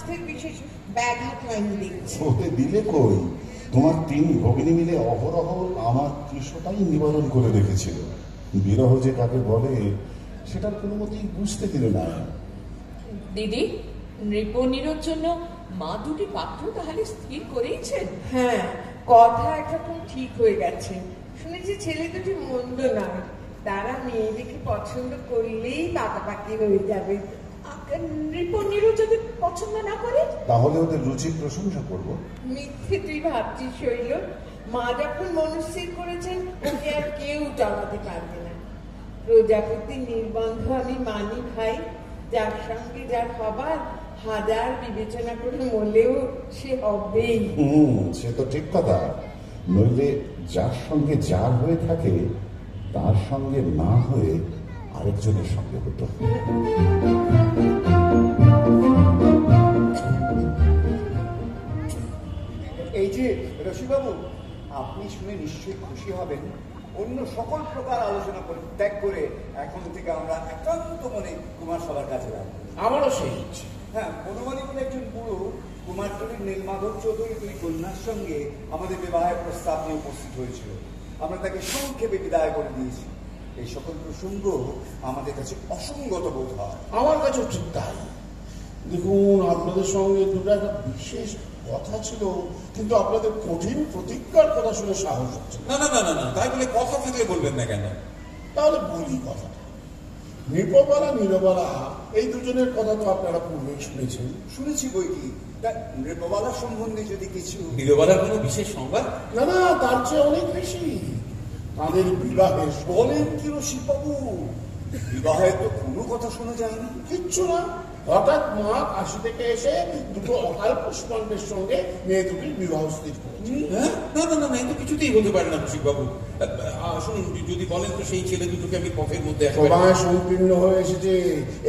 স্বাস্থ্যের বিশেষ ব্যাঘাত হয়নি দেখছি। হতে দিলে কই, তোমার 3 ভগিনী মিলে অহরহ আমার কৃষ্ণটাই নিবারণ করে রেখেছিল। বিরহ যে কাকে বলে সেটার কোনো মতেই বুঝতে দিলে না। দিদি, নৃপনিরোর জন্য মা দুটি পাত্র তাহলে স্থির করেইছেন? হ্যাঁ, কথা একরকম ঠিক হয়ে গেছে। শুনেছি ছেলে দুটি মন্দ নয়, তারা মেয়ে দেখে পছন্দ করলেই পাকাপাকি হয়ে যাবে। নৃপনিরও যদি পছন্দ না করে তাহলে ওদের রুচির প্রশংসা করবো। মিথ্যে তুই ভাবছিস শৈল? মা যখন মনস্থির করেছেন ওকে আর কেউ জমাতে পারবে না। প্রজাপতি নির্বন্ধ আমি মানি ভাই, যার সঙ্গে যার হবার হাজার বিবেচনা করে মরলেও সে হবেই। সে তো ঠিক কথা। নইলে যার সঙ্গে যার হয়ে থাকে তার সঙ্গে না হয়ে আরেকজনের সঙ্গে হতো। এই যে রসিকবাবু, আপনি শুনে নিশ্চয়ই খুশি হবেন, অন্য সকল প্রকার আলোচনা ত্যাগ করে এখন থেকে আমরা একান্ত মনে কুমার সবার কাছে রাখবো। আমারও সেই ইচ্ছে। হ্যাঁ, বনমালী বলে একজন বুড়ো কুমারটুলির নীলমাধব চৌধুরী 2 কন্যার সঙ্গে আমাদের বিবাহের প্রস্তাব নিয়ে উপস্থিত হয়েছিল। আমরা তাকে সংক্ষেপে বিদায় করে দিয়েছি। এই সকল প্রসঙ্গ আমাদের কাছে অসঙ্গত বোধ হয়। আমার কাছেও ঠিক তাই। দেখুন, আপনাদের সঙ্গে দুটো একটা বিশেষ কথা ছিল, কিন্তু আপনাদের কঠিন প্রতিজ্ঞার কথা শুনে সাহস হচ্ছে না। না না না না, তাই বলে কথা থাকলে বলবেন না কেন? তাহলে বলি কথাটা। নৃপবালা নীরবালা এই দুজনের কথা তো আপনারা পূর্বেই শুনেছেন। শুনেছি বই কি, তা নৃপবালার সম্বন্ধে যদি কিছু। নীরবালার কোনো বিশেষ সংবাদ? না না, তার চেয়ে অনেক বেশি। তাদের বিবাহের। বলেন কি রসিকবাবু, বিবাহের তো কোনো কথা শোনা যায়নি। কিচ্ছু না, হঠাৎ মা কাশি থেকে এসে দুটো অকাল পুষ্পাঙ্গের সঙ্গে মেয়ে দুটির বিবাহ স্থির করেছে। না না না না, এই তো কিছুতেই বলতে পারে না রসিকবাবু। শুনুন, যদি বলেন তো সেই ছেলে দুটোকে আমি পথের মধ্যে। সময় সংকীর্ণ হয়ে এসেছে।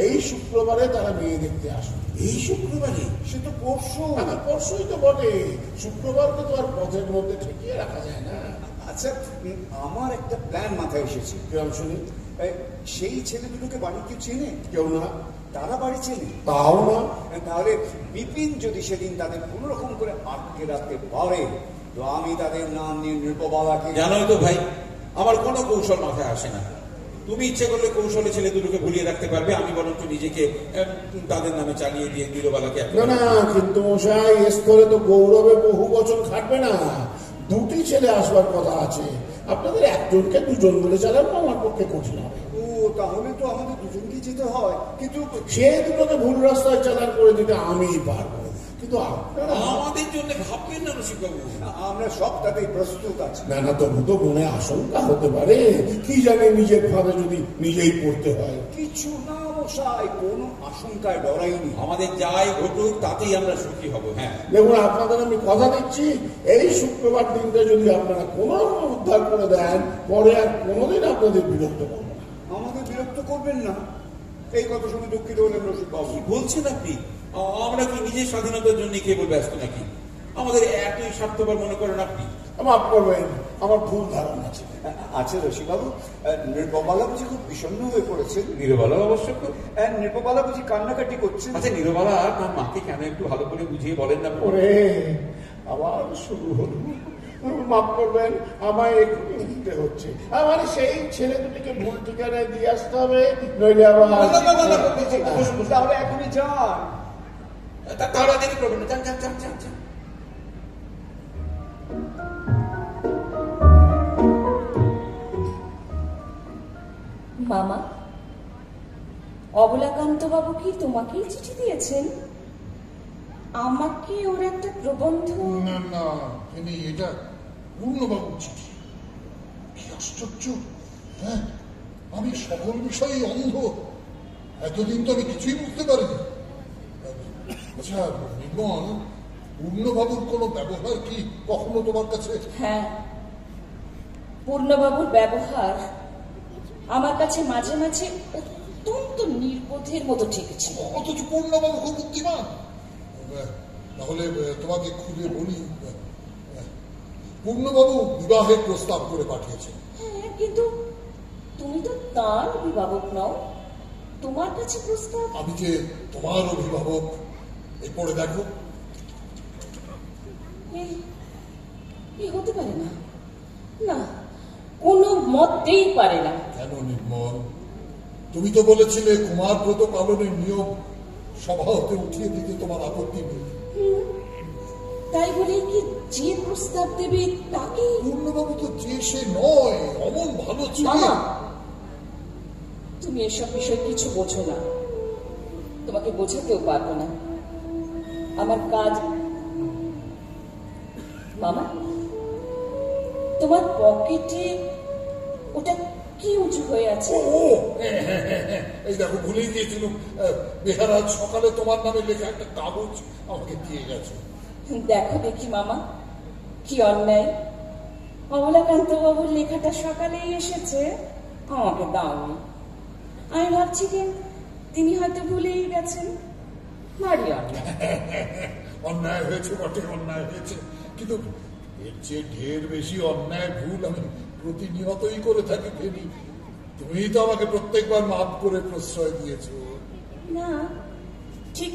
এই শুক্রবারে তারা মেয়ে দেখতে আসবে। এই শুক্রবারে? সে তো পরশু। পরশুই তো বটে, শুক্রবারকে তো আর পথের মধ্যে ঠেকিয়ে রাখা যায় না। আচ্ছা, আমার একটা প্ল্যান মাথায় এসেছে। কেমন শুনি? সেই ছেলে দুটোকে বাড়ি কেউ চেনে? কেউ না। তারা বাড়ি চেনে? তাও না। তাহলে বিপিন যদি সেদিন তাদের কোন রকম করে আটকে রাখতে পারে, তো আমি তাদের নাম নিয়ে নৃপবালাকে। জানোই তো ভাই, আমার কোনো কৌশল মাথায় আসে না। তুমি ইচ্ছে করলে কৌশলে ছেলে দুটোকে ভুলিয়ে রাখতে পারবে, আমি বরঞ্চ নিজেকে তাদের নামে চালিয়ে দিয়ে নীরবালাকে। না না, কিন্তু মশাই, এ স্তরে তো গৌরবে বহু বছর খাটবে না। দুটি ছেলে আসবার কথা আছে। আপনাদের একজনকে দুজন বলে চালানো আমার পক্ষে কঠিন হবে। ও, তাহলে তো আমাদের দুজনকে যেতে হয়। কিন্তু সে দুটোকে ভুল রাস্তায় চালান করে দিতে আমিই পারবো, কিন্তু আপনারা আমাদের জন্য ভাববেন না রসিকবাবু। আমরা সবটাতেই প্রস্তুত আছি। না না, তবু তো মনে আশঙ্কা হতে পারে। কি জানে নিজের ফাঁদে যদি নিজেই পড়তে হয়। কিছু না মশাই, কোনো আশঙ্কায় ডরাইনি। আমাদের যাই ঘটুক তাতেই আমরা সুখী হব। হ্যাঁ, দেখুন, আপনাদের আমি কথা দিচ্ছি, এই শুক্রবার দিনটা যদি আপনারা কোনো উদ্ধার করে দেন, পরে আর কোনোদিন আপনাদের বিরক্ত করবো না। আমাদের বিরক্ত করবেন না, এই কথা শুনে দুঃখিত হলেন রসিকবাবু। কি বলছেন আপনি? আমরা কি নিজের স্বাধীনতার জন্য কেবল ব্যস্ত নাকি? আমাদের এতই স্বার্থপর মনে করেন আপনি? মাফ করবেন, আমার ভুল ধারণা আছে। আচ্ছা রসিকবাবু, নৃপবালা বুঝি খুব বিষণ্ণ হয়ে পড়েছেন? নীরবালা অবশ্য। নৃপবালা বুঝি কান্নাকাটি করছেন? আচ্ছা, নীরবালা তার মাকে কেন একটু ভালো করে বুঝিয়ে বলেন না? ওরে, আবার শুরু হল। মাফ করবেন, আমায় এক্ষুনি উঠতে হচ্ছে। আমার সেই ছেলে দুটিকে ভুল ঠিকানায় দিয়ে আসতে হবে, নইলে আবার। তাহলে এখনই যান। তাহলে দেরি করবেন না, যান যান যান যান যান। মামা, অবলাকান্ত বাবু কি তোমাকেই চিঠি দিয়েছেন? আমাকে ওর একটা প্রবন্ধ। না না, এটা পূর্ণবাবুর চিঠি। কি আশ্চর্য! হ্যাঁ, আমি সকল বিষয়ে অন্ধ। এতদিন তো আমি কিছুই বুঝতে পারিনি। আচ্ছা নির্মল, পূর্ণবাবুর কোনো ব্যবহার কি কখনো তোমার কাছে? হ্যাঁ, পূর্ণবাবুর ব্যবহার আমার কাছে মাঝে মাঝে অত্যন্ত নির্বোধের মতো ঠেকেছিল। অথচ পূর্ণবাবু খুব বুদ্ধিমান। তাহলে তোমাকে খুলে বলি, পূর্ণবাবু বিবাহের প্রস্তাব করে পাঠিয়েছেন। হ্যাঁ, কিন্তু তুমি তো তার অভিভাবক নও, তোমার কাছে প্রস্তাব? আমি যে তোমার অভিভাবক এই পড়ে দেখো। হতে পারে না, না কোনো মতেই পারে না। কেন নির্মল? তুমি তো বলেছিলে কুমারব্রত পালনের নিয়ম সভা হতে উঠিয়ে দিতে তোমার আপত্তি নেই। তাই বলে কি যে প্রস্তাব দেবে তাকে? পূর্ণবাবু তো যে সে নয়, অমন ভালো ছিল। তুমি এসব বিষয় কিছু বোঝো না, তোমাকে বোঝাতেও পারবো না। আমার কাজ। মামা, তোমার পকেটে ওটা কি উঁচু হয়ে আছে? এই দেখো, ভুলে গিয়েছিলাম, বেহারা সকালে তোমার নামে লেখা একটা কাগজ আমাকে দিয়ে গেছে। দেখো দেখি মামা, কি অন্যায়! অবলাকান্ত বাবুর লেখাটা সকালেই এসেছে, আমাকে দাওনি। আমি ভাবছি যে তিনি হয়তো ভুলেই গেছেন। ভারী অন্যায়। অন্যায় হয়েছে বটে, অন্যায় হয়েছে, কিন্তু এর চেয়ে ঢের বেশি অন্যায় ভুল আমি প্রতিনিয়তই করে থাকি ফেরি। তুমি তো আমাকে প্রত্যেকবার মাফ করে প্রশ্রয় দিয়েছো। না, ঠিক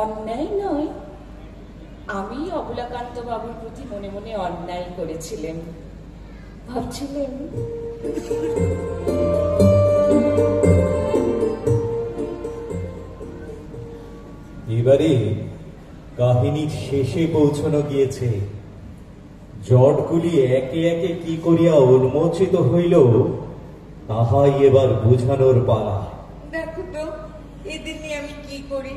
অন্যায় নয়, আমি অবলাকান্ত বাবুর প্রতি মনে মনে অন্যায় করেছিলেন। ভাবছিলেন এবারে কাহিনীর শেষে পৌঁছানো গিয়েছে। জটগুলি একে একে কি করিয়া উন্মোচিত হইল তাহাই এবার বুঝানোর পালা। দেখো তো এদের নিয়ে আমি কি করি।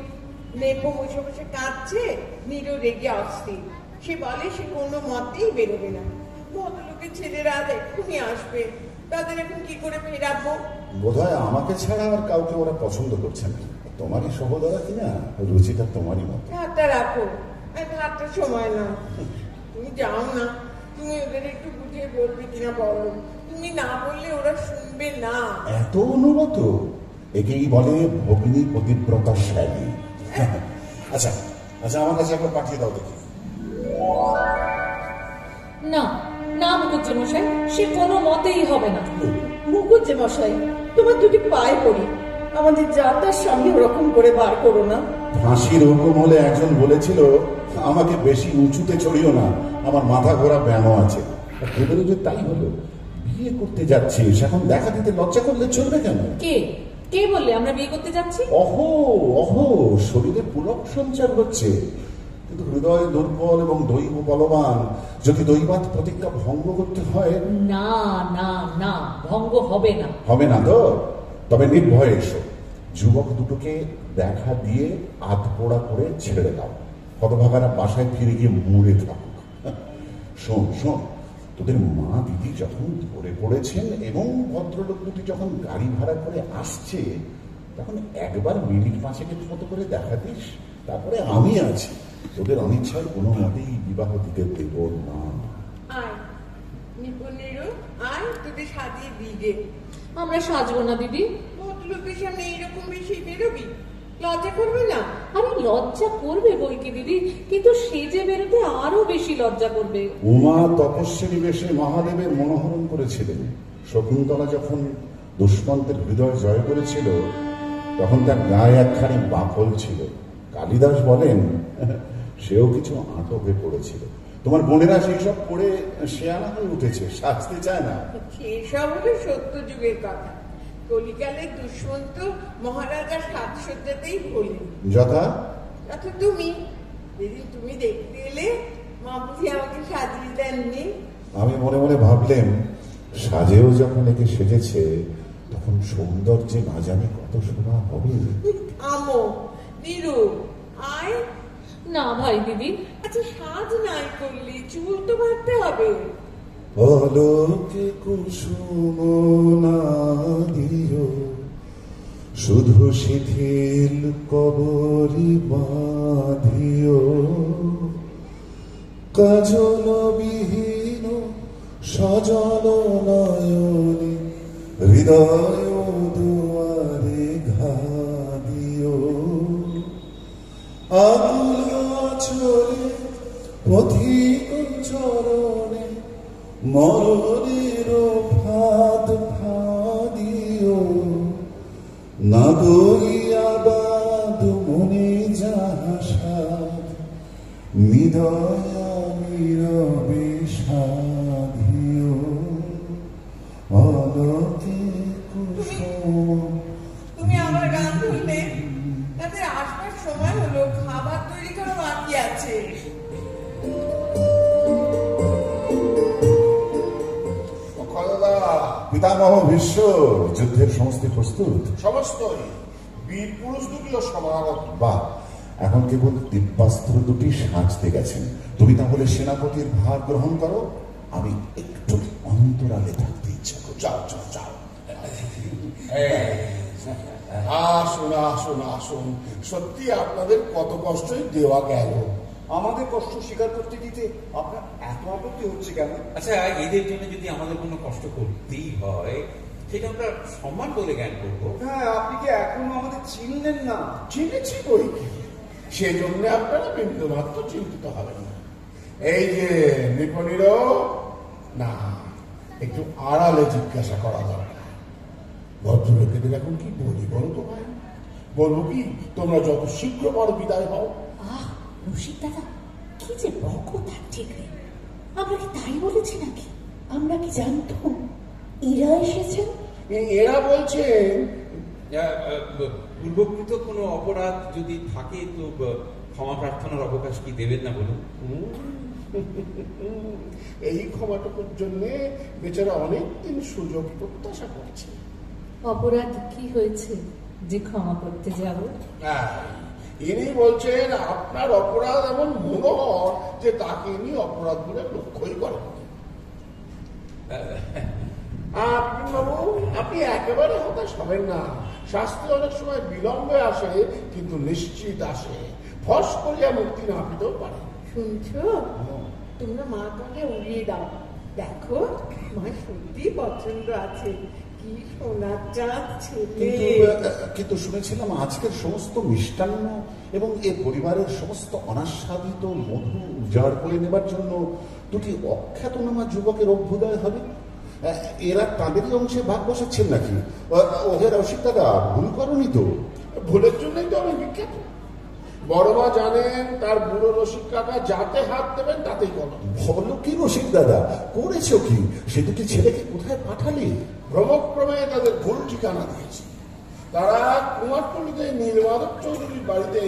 নেপো বসে বসে কাঁদছে, নিরো রেগে অস্থির। সে বলে সে কোনো মতেই বেরোবে না। ভদ্রলোকের ছেলেরা আজ এক্ষুনি আসবে, তাদের এখন কি করে ফেরাবো? বোধহয় আমাকে ছাড়া আর কাউকে ওরা পছন্দ করছে না। তোমারই সহোদরা কিনা, রুচিটা তোমারই মতো। ঠাট্টা রাখো, ঠাট্টা সময় না। তুমি যাও না, তুমি ওদের একটু বুঝিয়ে বলবে কিনা বলো। তুমি না বললে ওরা শুনবে না। এত অনুগত, একেই বলে ভগ্নী পতিব্রতা শ্যালী। আচ্ছা আচ্ছা, আমার কাছে একবার পাঠিয়ে দাও দেখি। না না মুকুজ্জে মশাই, সে কোনো মতেই হবে না। মুকুজ্জে মশাই, তোমার দুটি পায়ে পড়ি, আমাদের যাত্রার সামনে ওরকম করে বার করো না। ফাঁসির হুকুম হলে একজন বলেছিল আমাকে বেশি উঁচুতে চড়িও না, আমার মাথা ঘোরা ব্যামো আছে। এবারে যে তাই হলো, বিয়ে করতে যাচ্ছিস, এখন দেখা দিতে লজ্জা করলে চলবে কেন? কে কে বললে আমরা বিয়ে করতে যাচ্ছি? অহো অহো, শরীরে পুলক সঞ্চার হচ্ছে, কিন্তু হৃদয় দুর্বল এবং দৈব বলবান। যদি দৈবাত প্রতিজ্ঞা ভঙ্গ করতে হয়। না না না, ভঙ্গ হবে না। হবে না তো? তবে নির্ভয়ে এসো, যুবক দুটোকে দেখা দিয়ে আধপোড়া করে ছেড়ে দাও। হতভাগারা বাসায় ফিরে গিয়ে মরে থাকুক। শোন শোন, তোদের মা দিদি যখন ধরে পড়েছেন এবং ভদ্রলোক দুটি যখন গাড়ি ভাড়া করে আসছে, তখন একবার মিনিট 5 মতো করে দেখা দিস। তারপরে আমি আছি, তোদের অনিচ্ছার কোনো মতেই বিবাহ দিতে দেব না। আয় নিপুণেরও, আয় তোদের সাজিয়ে দিগে। আমরা সাজবো না দিদি। ভদ্রলোকের সামনে এইরকম বেশি বেরোবি, লজ্জা করবে না? আরে লজ্জা করবে বইকি দিদি, কিন্তু সেজে বেরোতে আরো বেশি লজ্জা করবে। উমা তপস্বী বেশে মহাদেবের মনোহরণ করেছিলেন। শকুন্তলা যখন দুষ্মন্তের হৃদয় জয় করেছিল, তখন তার গায়ে একখানি বাকল ছিল। কালিদাস বলেন সেও কিছু আটকে পড়েছিল। তোমার বোনেরা সেই সব পড়ে শেয়ানা হয়ে উঠেছে, সাজতে চায় না। সেসব হলো সত্য যুগের কথা। কলিকালের দুষ্মন্ত মহারাজা সাজসজ্জাতেই ভুলেন। যথা তুমি যেদিন তুমি দেখতে এলে, মা বুঝি আমাকে সাজিয়ে দেননি। আমি মনে মনে ভাবলেন, সাজেও যখন একে সেজেছে, তখন সৌন্দর্যে না জানি কত শোভা হবে। আমো নিরু, আয়। না ভাই দিদি। আচ্ছা সাজ নাই করলি, চুল তো বাঁধতে হবে। পলকে কুসুম না দিও, শুধু শিথিল কবরি বাঁধিও। কাজল বিহীন সজল নয়নে, হৃদয় দুয়ারে ঘা দিও। আকুল চলে পথিক চরণে, মরণের ফাঁদ ফাঁদিও। না গইয়া বাদ মনে যাহা নিদয়া নীরবে সাধিও অলতে কুসুম। তুমি আমার গান ধরলে, তাদের আসবার সময় হলো, খাবার তৈরি করা বাকি আছে। পিতামহ ভীষ্ম, যুদ্ধের সমস্ত প্রস্তুত? সমস্তই। বীর পুরুষ দুটিও সমাগত। বাহ, এখন কেবল দিব্যাস্ত্র দুটি সাজতে গেছেন। তুমি তাহলে সেনাপতির ভার গ্রহণ করো, আমি একটু অন্তরালে থাকতে ইচ্ছা করছি। যাও যাও যাও। আসুন আসুন আসুন, সত্যি আপনাদের কত কষ্টই দেওয়া গেল। আমাদের কষ্ট স্বীকার করতে দিতে আপনার এত আপত্তি হচ্ছে কেন? আচ্ছা, এদের জন্য যদি আমাদের কোনো কষ্ট করতেই হয়, সেটা আমরা সম্মান বলে জ্ঞান করবো। হ্যাঁ, আপনি কি এখনো আমাদের চিনলেন না? চিনেছি বই, সেজন্য আপনারা বিন্দু মাত্র চিন্তিত হবেন না। এই যে নৃপনির না, একটু আড়ালে জিজ্ঞাসা করা দরকার। ভদ্রলোকেদের এখন কি বলি বলো তো ভাই? বলবো কি, তোমরা যত শীঘ্র পারো বিদায় হও। রসিক দাদা, কি যে বকো তার ঠিক নেই। আমরা কি তাই বলেছি নাকি? আমরা কি জানতাম এরা এসেছেন? এরা বলছেন পূর্বকৃত কোনো অপরাধ যদি থাকে তো ক্ষমা প্রার্থনার অবকাশ কি দেবেন না বলুন? এই ক্ষমাটুকুর জন্য বেচারা অনেকদিন সুযোগ প্রত্যাশা করছে। অপরাধ কি হয়েছে যে ক্ষমা করতে যাব? ইনি বলছেন আপনার অপরাধ এমন মনোহর যে তাকে ইনি অপরাধ বলে লক্ষ্যই করেন। বাবু, আপনি একেবারে হতাশ হবেন না। শাস্তি অনেক সময় বিলম্বে আসে, কিন্তু নিশ্চিত আসে। ফস করিয়া মুক্তি না পেতেও পারে। শুনছো? তোমরা মা কাকে উড়িয়ে দাও। দেখো, মা সত্যি পছন্দ আছে। কি সোনার চাঁদ ছেলে। কিন্তু শুনেছিলাম আজকের সমস্ত মিষ্টান্ন এবং এ পরিবারের সমস্ত অনাস্বাদিত মধু উজাড় করে নেবার জন্য দুটি অখ্যাতনামা যুবকের অভ্যুদয় হবে। এরা তাদেরই অংশে ভাগ বসাচ্ছেন নাকি? ওদের রসিক দাদা, ভুল করনি তো? ভুলের জন্যই তো আমি বিখ্যাত। বড় মা জানেন তার বুড়ো রসিক কাকা যাতে হাত দেবেন তাতেই গলদ। বলো কি রসিক দাদা, করেছো কি? সে দুটি ছেলেকে কোথায় পাঠালে? ভ্রমক্রমে তাদের ভুল ঠিকানা দিয়েছে। তারা কুমারটুলিতে নীলমাধব চৌধুরীর বাড়িতে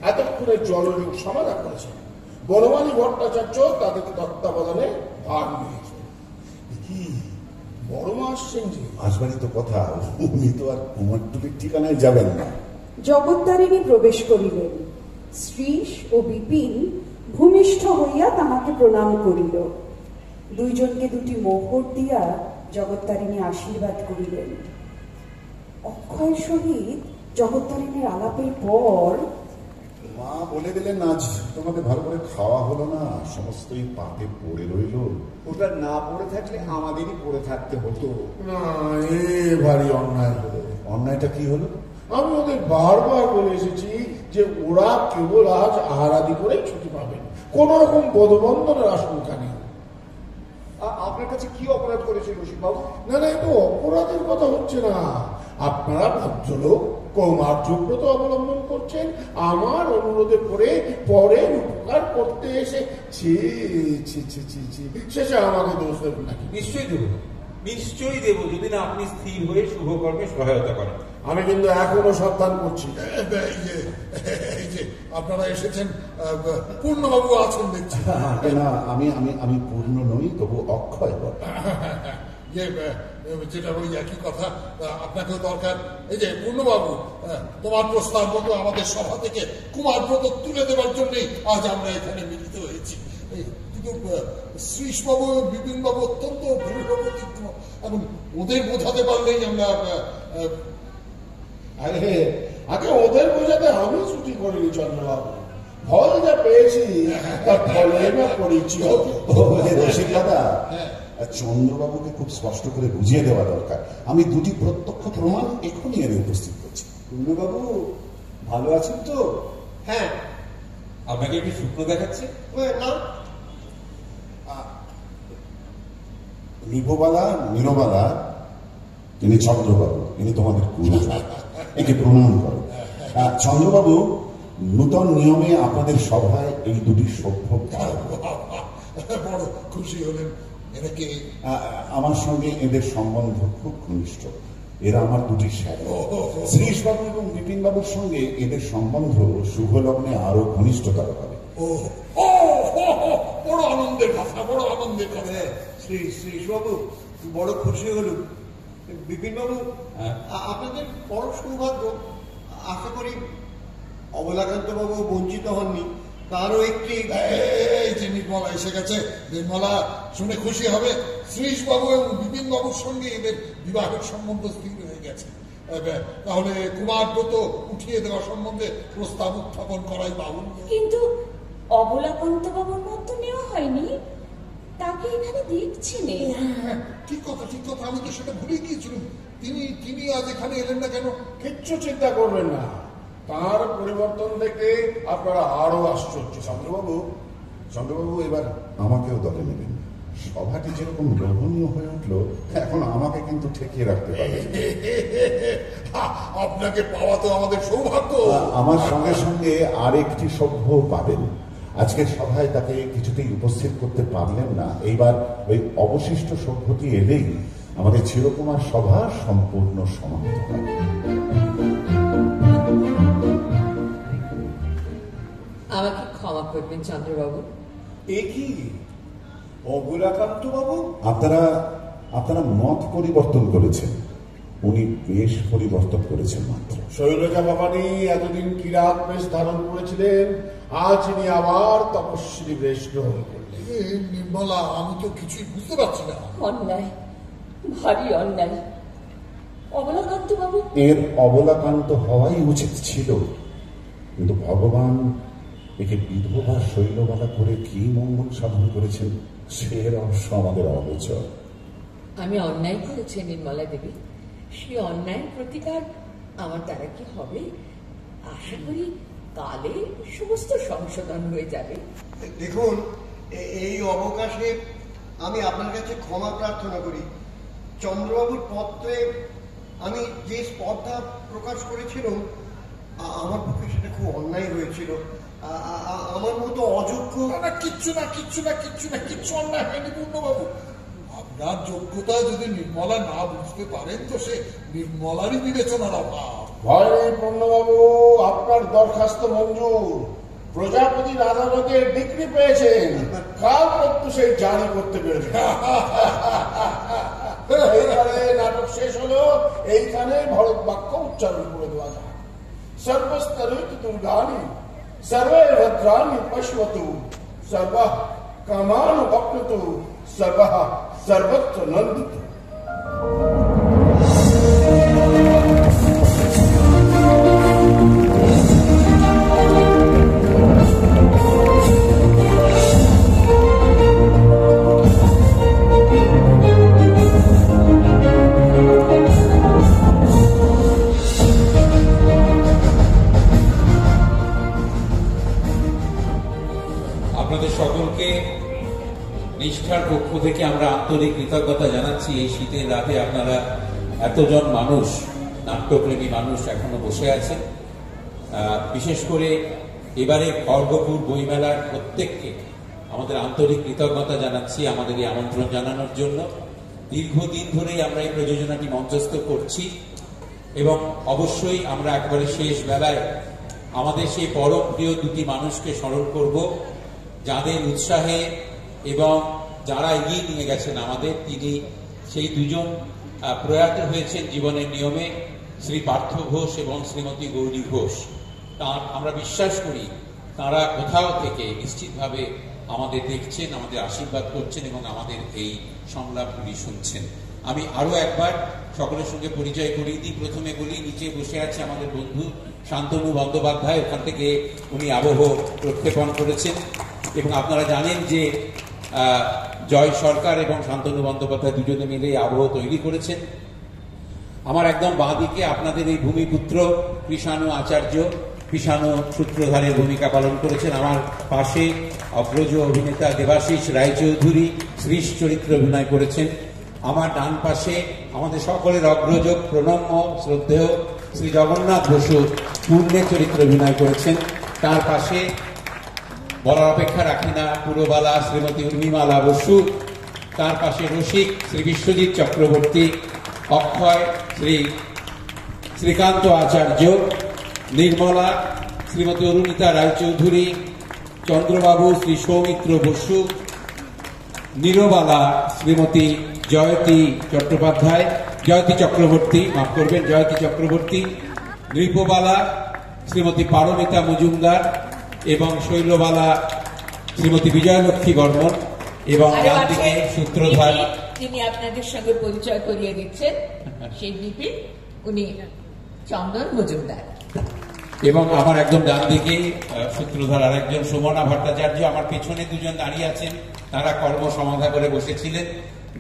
এতক্ষণে জলযোগ সমাধান করেছে। বনমালী ভট্টাচার্য তাদের তত্ত্বাবধানে ভাগ নিয়েছে। কি বড় মা আসছেন যে? আসবারই তো কথা, উনি তো আর কুমারটুলির ঠিকানায় যাবেন না। জগত্তারিণী প্রবেশ করিলেন। শ্রীশ ও বিপিন ভূমিষ্ঠ হইয়া তাহাকে প্রণাম করিল। দুইজনকে দুটি মোহর দিয়া জগত্তারিণী আশীর্বাদ করিলেন। অক্ষয়ের সহিত জগত্তারিণীর আলাপের পর মা বলে দিলেন, আজ তোমাকে ভালো করে খাওয়া হলো না, সমস্তই পাতে পড়ে রইল। ওটা না পড়ে থাকলে আমাদেরই পড়ে থাকতে হতো না। এ ভারী অন্যায় হলো। অন্যায়টা কি হলো? আমি ওদের বারবার বলে এসেছি যে ওরা কেবল আজ আহারাদি করেই ছুটি পাবেন, কোন রকম বোধবন্ধনের আশঙ্কা নেই। আপনার কাছে কি অপরাধ করেছে রসিক বাবু? না না, এটা অপরাধের কথা হচ্ছে না। আপনারা ভদ্রলোক কৌমার্যব্রত অবলম্বন করছেন, আমার অনুরোধে করে পরের উপকার করতে এসে শেষে আমাকে দোষ দেবেন নাকি? নিশ্চয়ই দেব, নিশ্চয়ই দেব, যদি না আপনি স্থির হয়ে শুভ কর্মে সহায়তা করেন। আমি কিন্তু এখনো সাবধান করছি। এই যে আপনারা এসেছেন, পূর্ণবাবু আছেন দেখছি। না, আমি পূর্ণ নই, তবু অক্ষয় বটে। যেটা ওই একই কথা, আপনাকেও দরকার। এই যে পূর্ণবাবু, তোমার প্রস্তাব মতো আমাদের সভা থেকে কুমারব্রত তুলে দেওয়ার জন্যই আজ আমরা এখানে মিলিত হয়েছি। কিন্তু শ্রীশবাবু এবং বিপিনবাবু অত্যন্ত দৃঢ় প্রতিজ্ঞ, এবং ওদের বোঝাতে পারলেই আমরা। আগে ওদের বোঝাতে আমি ছুটি করিনি চন্দ্রবাবু। ফল যা পেয়েছি তার ফলে না করেছি। রসিক দাদা, চন্দ্রবাবুকে খুব স্পষ্ট করে বুঝিয়ে দেওয়া দরকার। আমি দুটি প্রত্যক্ষ প্রমাণ এখনই এনে উপস্থিত করছি। পূর্ণবাবু ভালো আছেন তো? হ্যাঁ, আপনাকে একটু শুকনো দেখাচ্ছে না। নিভোবালা নীরবালা, তিনি চন্দ্রবাবু, ইনি তোমাদের গুরু, একে প্রণাম করো। চন্দ্রবাবু, নূতন নিয়মে আপনাদের সভায় এই দুটি সভ্য বড় খুশি হলেন। এরা কে? আমার সঙ্গে এদের সম্বন্ধ খুব ঘনিষ্ঠ। এরা আমার দুটি শ্যালক। শ্রীশবাবু এবং বিপিন বাবুর সঙ্গে এদের সম্বন্ধ শুভ লগ্নে আরো ঘনিষ্ঠতর হবে। বড় আনন্দের কথা, বড় আনন্দের কথা। শ্রীশবাবু বড় খুশি হল। বিপিন বাবু, আপনাদের বড় সৌভাগ্য। আশা করি অবলাকান্ত বাবু বঞ্চিত হননি। তারও একটি এই যে নির্মলা এসে গেছে। নির্মলা শুনে খুশি হবে। শ্রীশ বাবু এবং বিপিন বাবুর সঙ্গে এদের বিবাহের সম্বন্ধ স্থির হয়ে গেছে। তাহলে কুমারব্রত উঠিয়ে দেওয়া সম্বন্ধে প্রস্তাব উত্থাপন করাই বাহুল্য। কিন্তু অবলাকান্ত বাবুর মত নেওয়া হয়নি, তাকে এখানে দেখছি নে। ঠিক কথা, ঠিক কথা, আমি তো সেটা ভুলে গিয়েছিলাম। তিনি আজ এখানে এলেন না কেন? কিচ্ছু চিন্তা করবেন না, তার পরিবর্তন দেখে আপনারা আরো আশ্চর্য। চন্দ্রবাবু এবার আমাকেও দলে নেবেন। সভাটি যেরকম লোভনীয় হয়ে উঠলো, এখন আমাকে কিন্তু ঠেকিয়ে রাখতে পারবেন। আপনাকে পাওয়া তো আমাদের সৌভাগ্য। আমার সঙ্গে সঙ্গে আরেকটি সভ্য পাবেন। আজকের সভায় তাকে কিছুতেই উপস্থিত করতে পারলেন না। এইবার ওই অবশিষ্ট সভ্যটি এলেই আমাদের চিরকুমার সভা সম্পূর্ণ সমাপ্ত হয়। আমাকে ক্ষমা করবেন চন্দ্রবাবু। এ কি অবলাকান্ত বাবু? আপনারা মত পরিবর্তন করেছেন, উনি বেশ পরিবর্তন করেছেন মাত্র। শৈলজা ভবানী এতদিন কিরাত বেশ ধারণ করেছিলেন, আজ ইনি আবার তপস্বী বেশ গ্রহণ করলেন। নির্মলা, আমি তো কিছুই বুঝতে পারছি না। অন্যায়, ভারী অন্যায়। অবলাকান্ত বাবু এর অবলাকান্ত হওয়াই উচিত ছিল, কিন্তু ভগবান একে বিধবা শৈলবালা করে কি মঙ্গল সাধন করেছেন সে রহস্য আমাদের অগোচর। আমি অন্যায় করেছি নির্মলা দেবী, সেই অন্যায়ের প্রতিকার আমার দ্বারা কি হবে? আশা করি কালে সমস্ত সংশোধন হয়ে যাবে। দেখুন, এই অবকাশে আমি আপনার কাছে ক্ষমা প্রার্থনা করি। চন্দ্রবাবুর পত্রে আমি যে স্পর্ধা প্রকাশ করেছিলাম, আমার পক্ষে সেটা খুব অন্যায় হয়েছিল। আমার মতো অযোগ্য কিচ্ছু অন্যায় হয়নি পূর্ণবাবু। আপনার যোগ্যতা যদি নির্মলা না বুঝতে পারেন তো সে নির্মলারই বিবেচনার অভাব। ভয় নেই পূর্ণবাবু, আপনার দরখাস্ত মঞ্জুর। প্রজাপতি আদালতে ডিগ্রি পেয়েছেন, কাল প্রত্যুষে জারি করতে পেরেছেন। এইবারে নাটক শেষ হলো, এইখানে ভরত বাক্য উচ্চারণ করে দেওয়া যায়। সর্বস্তরিত দুর্গানি सर्वे भद्राणि पश्यतु, सर्वः कामानुपप्लुतु, सर्वः सर्वत्र नन्दितु। আপনাদের সকলকে নিষ্ঠার পক্ষ থেকে আমরা আন্তরিক কৃতজ্ঞতা জানাচ্ছি। এই শীতের রাতে আপনারা এতজন মানুষ, নাট্যপ্রেমী মানুষ এখনো বসে আছেন। বিশেষ করে এবারে খড়গপুর বইমেলার প্রত্যেককে আমাদের আন্তরিক কৃতজ্ঞতা জানাচ্ছি আমাদের এই আমন্ত্রণ জানানোর জন্য। দীর্ঘদিন ধরেই আমরা এই প্রযোজনাটি মঞ্চস্থ করছি এবং অবশ্যই আমরা একবারে শেষ বেলায় আমাদের সেই পরম প্রিয় দুটি মানুষকে স্মরণ করব, যাদের উৎসাহে এবং যারা এগিয়ে নিয়ে গেছেন আমাদের। তিনি সেই দুজন প্রয়াত হয়েছেন জীবনের নিয়মে, শ্রী পার্থ ঘোষ এবং শ্রীমতী গৌরী ঘোষ। আমরা বিশ্বাস করি তারা কোথাও থেকে নিশ্চিতভাবে আমাদের দেখছেন, আমাদের আশীর্বাদ করছেন এবং আমাদের এই সংলাপগুলি শুনছেন। আমি আরো একবার সকলের সঙ্গে পরিচয় করিয়ে দিই। প্রথমে বলি, নিচে বসে আছে আমাদের বন্ধু শান্তনু বন্দ্যোপাধ্যায়, ওখান থেকে উনি আবহ প্রক্ষেপণ করেছেন। এবং আপনারা জানেন যে জয় সরকার এবং শান্তনু বন্দ্যোপাধ্যায় দুজনে মিলে আবহ তৈরি করেছেন। আমার একদম বাঁ দিকে আপনাদের এই ভূমিপুত্র কৃষাণু আচার্য, কৃষাণু সূত্রধারের ভূমিকা পালন করেছেন। আমার পাশে অগ্রজ অভিনেতা দেবাশিস রায়চৌধুরী শ্রীশ চরিত্রে অভিনয় করেছেন। আমার ডান পাশে আমাদের সকলের অগ্রজ প্রণম্য শ্রদ্ধেয় শ্রী জগন্নাথ বসু পূর্ণের চরিত্রে অভিনয় করেছেন। তার পাশে বলার অপেক্ষা রাখি না পুরবালা শ্রীমতী উর্মিমালা বসু, তার পাশে রসিক শ্রী বিশ্বজিৎ চক্রবর্তী, অক্ষয় শ্রী শ্রীকান্ত আচার্য, নির্মলা শ্রীমতী অরুণিতা রায়চৌধুরী, চন্দ্রবাবু শ্রী সৌমিত্র বসু, নীরবালা শ্রীমতী জয়তী চক্রবর্তী, মাফ করবেন, জয়তী চক্রবর্তী, নৃপবালা শ্রীমতী পারমিতা মজুমদার এবং শৈলবালা শ্রীমতী বিজয়লক্ষ্মী বর্মন এবং ডান দিকে সূত্রধার তিনি আপনাদের সঙ্গে পরিচয় করিয়ে দিচ্ছেন, সেই বিপিন উনি চন্দন মজুমদার। এবং আমার একদম ডান দিকে সূত্রধার আরেকজন সুমনা ভট্টাচার্য, আমার পেছনে দুজন দাঁড়িয়ে আছেন, তারা কর্ম সমাধা করে বসেছিলেন,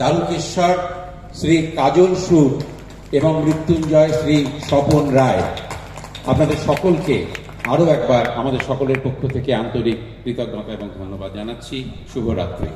দারুকেশ্বর শ্রী কাজল সুর এবং মৃত্যুঞ্জয় শ্রী স্বপন রায়। আপনাদের সকলকে আরো একবার আমাদের সকলের পক্ষ থেকে আন্তরিক কৃতজ্ঞতা এবং ধন্যবাদ জানাচ্ছি। শুভরাত্রি।